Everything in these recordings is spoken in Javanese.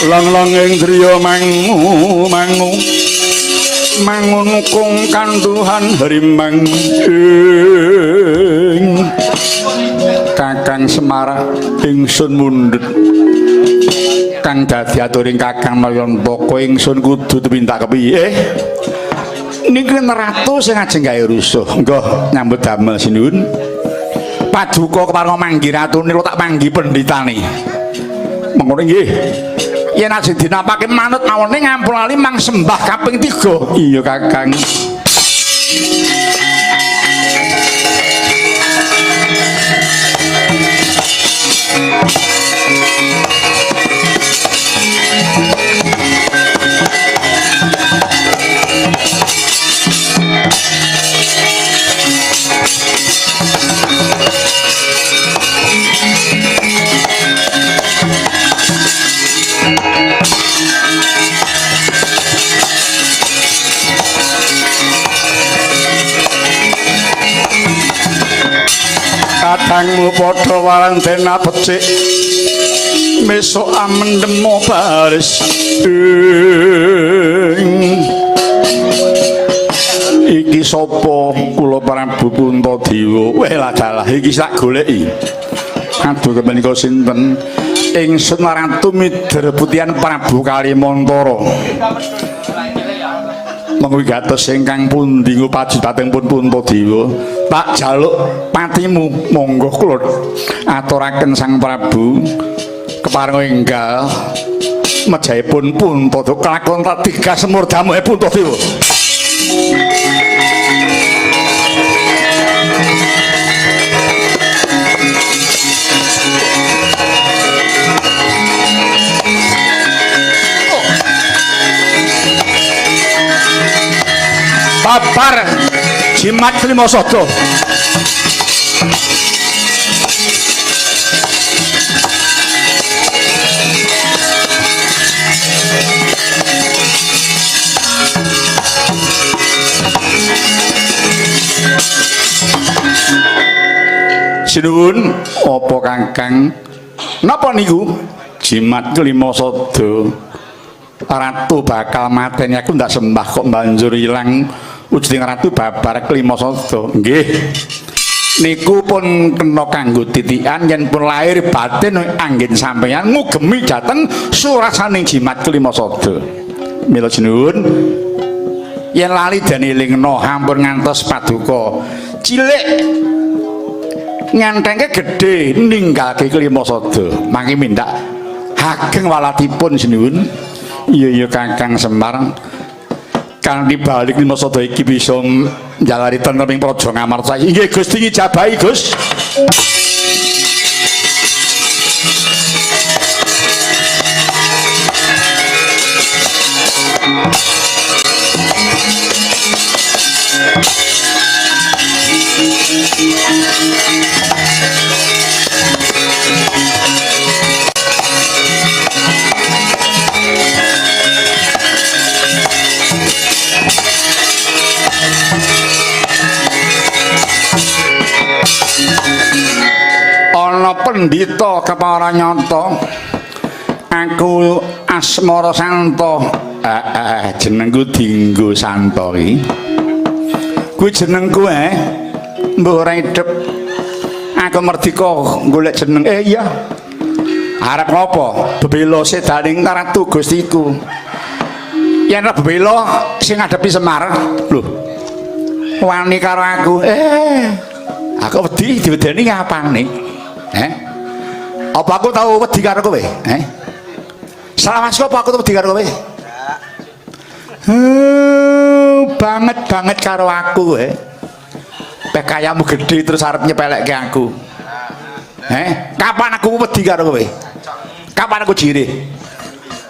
Long-long ing driya mangu mangun kung kanduhan harimang Kakang Semar ingsun mundhut kang dadi aturing Kakang Malyanta ingsun kudu minta kepiye niki ratu sing ajeng gawe rusuh nggih nyambut damel sinuwun paduka kepareng manggi ratune tak manggi pendhitane mengkono nggih yen ajeng dinapake manut mawone ngampun ali mang sembah kaping 3 iya Kakang Kadangmu padha warantena becik mesok amendemo baris iki sapa kula Prabu Puntadewa weh ladalah iki sak goleki aduh kemenika sinten ingsun Ratu Midher Putihan Prabu Kalimantara mengwigatos ingkang pundi pajutateng pun Puntadewa tak jaluk patimu monggo kula aturaken Sang Prabu kepareng enggal mejaipun Puntadewa kelakon tak tiga semur damuhe Puntadewa babar jimat lima sodo sinuwun apa Kakang napa niku jimat kelima sodo ratu bakal mateni aku ndak sembah kok banjur ilang wujuding ratu babar kelima sodo nggih niku pun kena kanggo titikan yen pun lahir batin anggen sampeyan ngugemi dhateng surasaning jimat kelima sodo mila sinuwun yen lali den elingno hampur ngantos paduka cilik nyantengke gedhe ninggalke kelima sodo mangke mindak ageng walatipun sinuwun iya Kakang Semar kang dibalik lima sodo iki bisa njalari tentreming praja Ngamarta inggih Gusti ngijabahi Gus ana pendhita keparanyata aku Asmara Santa jenengku Dinggo Santa iki kuwi jenengku mbok ora idep aku merdika golek jeneng iya arep ngopo bebelo sedaning Ratu Gustiku yen bebelo sing ngadepi Semar lho wani karo aku aku wedi diwedeni ngapane apa aku tahu wedi karo kowe selawasku apa aku wedi karo kowe banget karo aku pekayamu gede terus arep nyepelekke aku kapan aku wedi karo kowe kapan aku jirih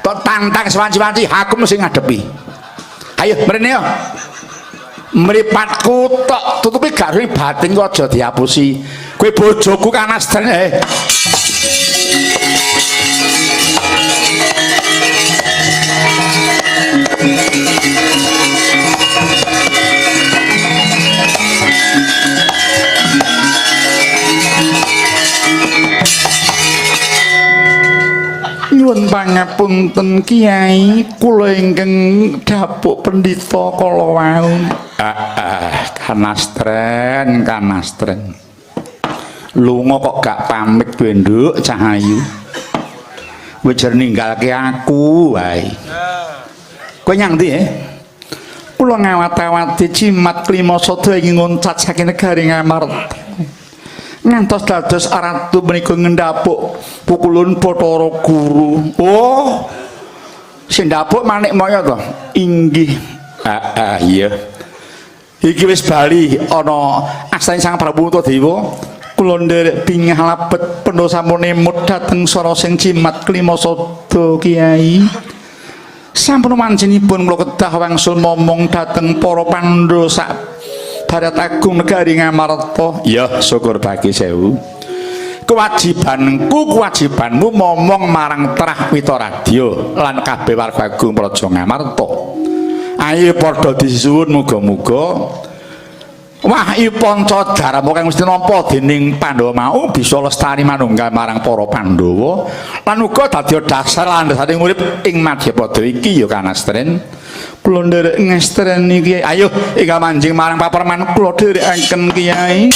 tok tantang sewanci-wanci aku mesti ngadepi ayo mrene yo mripatku tok tutupi garing batin kok aja diapusi kowe bojoku kanasten nyuwun Nyuwun pangapunten Kiai, kula ingkang dapuk pendhita kala wau. Kanastren. Lunga kok gak pamit kowe nduk Cahayu. Wis ninggalke aku wae. Kowe nyang ndi Kula ngawat-awati Cimat Klimasada ingin ngoncat saking negari Ngamarta. Ngantos dados ratu menika ngendhapuk pukulun Bathara Guru. Oh. Sing ndhapuk Manik Maya to? Inggih. Iya. Iki wis bali ana astane Sang Prabu Dewa. Kula nderek bingah labet pendho sampun emut dhateng sora sing Cimat Klimasada Kiai. Sampun manjenipun kula kedah wangsul momong dhateng para Pandhawa sak Barat Agung negari Ngamarta. Ya, syukur bagi sewu. Kewajibanmu momong marang Trah Witaradya lan kabeh warga agung Praja Ngamarta. Ayo padha disuwun muga-muga wahyu Pancadarma kang mesti nampa dening Pandhawa mau bisa lestari manunggal marang para Pandhawa lan uga dadi dasar landhasane urip ing Madyapada iki ya kanastren. Kula nderek ngestreni Kiai. Ayo ingkang manjing marang paperman kula dherekaken Kiai.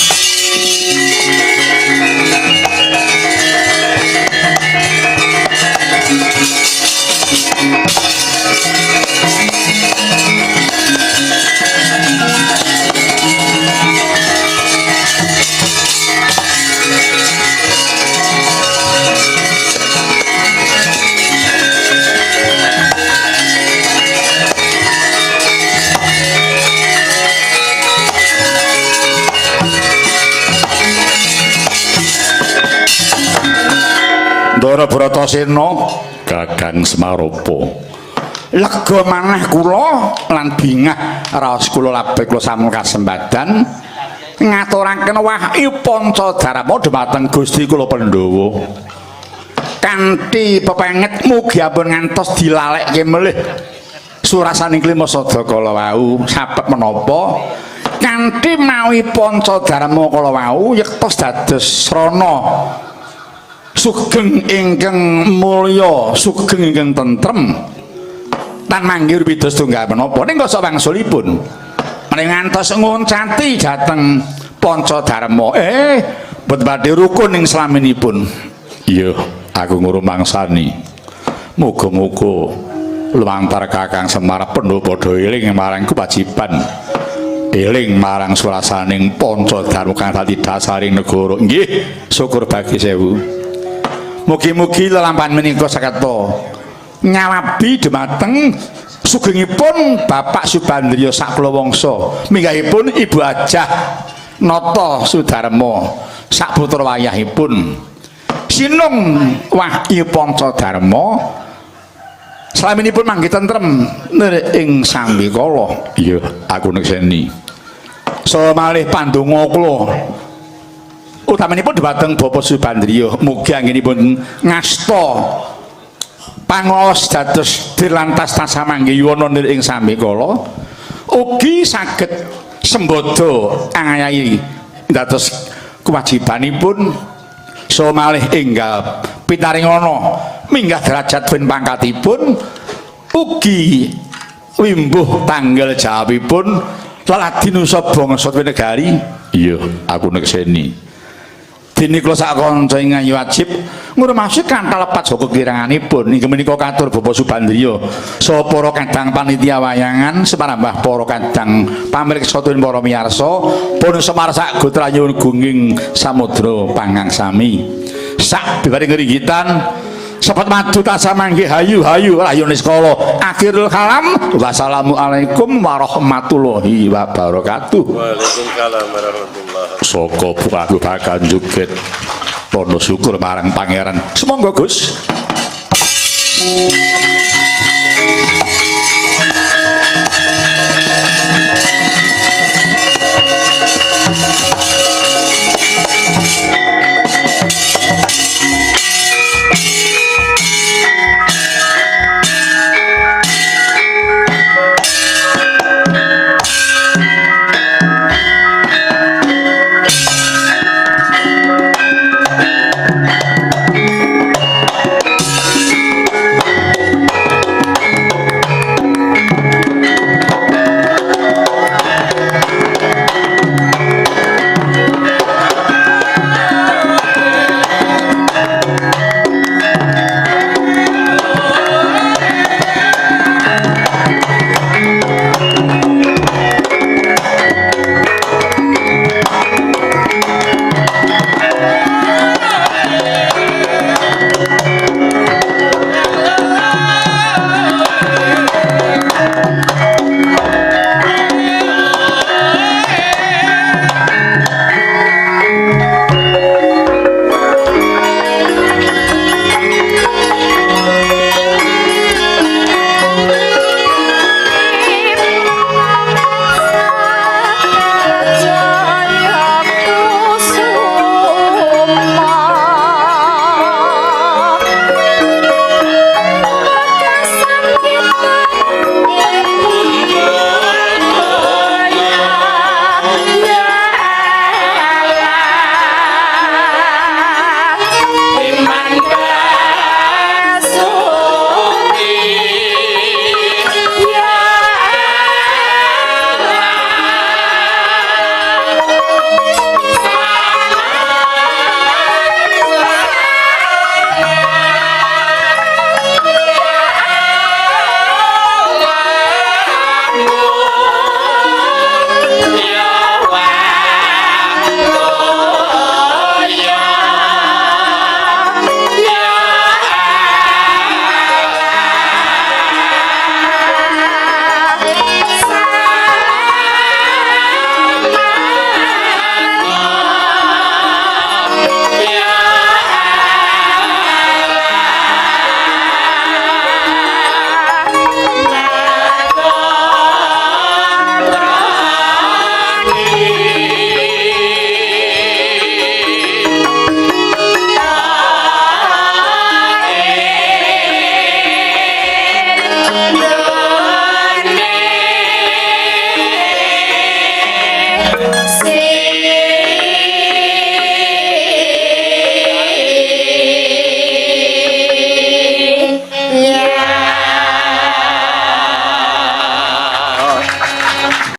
Ndara Bratasena Gagang Semaropa. Lega manah kula lan bingah raos kula labet kula sampun kasembadan ngaturaken wahyu Pancadarma dhumateng Gusti kula Pandhawa. Kanthi pepenget mugi ampun ngantos dilalekke melih surasaning Klimasada kala wau sapet menapa kanthi mawi Pancadarma kala wau yektos dados srana sugeng ingkang mulya, sugeng ingkang tentrem tan manggih widos tunggal menapa ning kok wangsulipun menawi ngantos ngoncati dhateng Pancadarma boten badhe rukun ing slaminipun. Iya, aku ngrumangsani muga-muga lumantar Kakang Semar Pandhawa padha eling marang kewajiban eling marang surasaning Pancadarma kang dadi dasaring negara. Nggih, syukur bagi sewu. Mugi-mugi lelampahan menika sakata nyawabi dhumateng sugengipun Bapak Subandriya sak kula wangsa, minggahipun Ibu Ajah Nata Sudarma sak putra wayahipun. Sinung wahyu Pancadarma slaminipun mangke tentrem ing sambikala. Iya, aku nekseni. So malih pandonga kula utamanipun dhumateng Bapak Subandriya mugi anggenipun ngasta pangaos dados dirlantas tansah mangke yuwana ing sambikala ugi saged sembada angayahi dados kewajibanipun so malih enggal pitaringana minggah derajat ben pangkatipun ugi wimbuh tanggal jawabipun laladinusa bangsa negari. Iya, aku nekseni dene kula sak kanca ingkang wajib ngurmasi kanthi lepat saka kiranganipun inggih menika katur Bapak Subandriya saha para kadang panitia wayangan semarambah para kadang pamirsa tuwin para miyarsa pun Semar sak Gotrayun gunging samudra pangangsami sak bibaring ngringgitan sepet madu tasah mangke hayu rayu niskala akhirul kalam wassalamualaikum warahmatullahi wabarakatuh. Waalaikumsalam warahmatullahi saka buka buka kanjuket pono syukur marang pangeran. Semonggo Gus.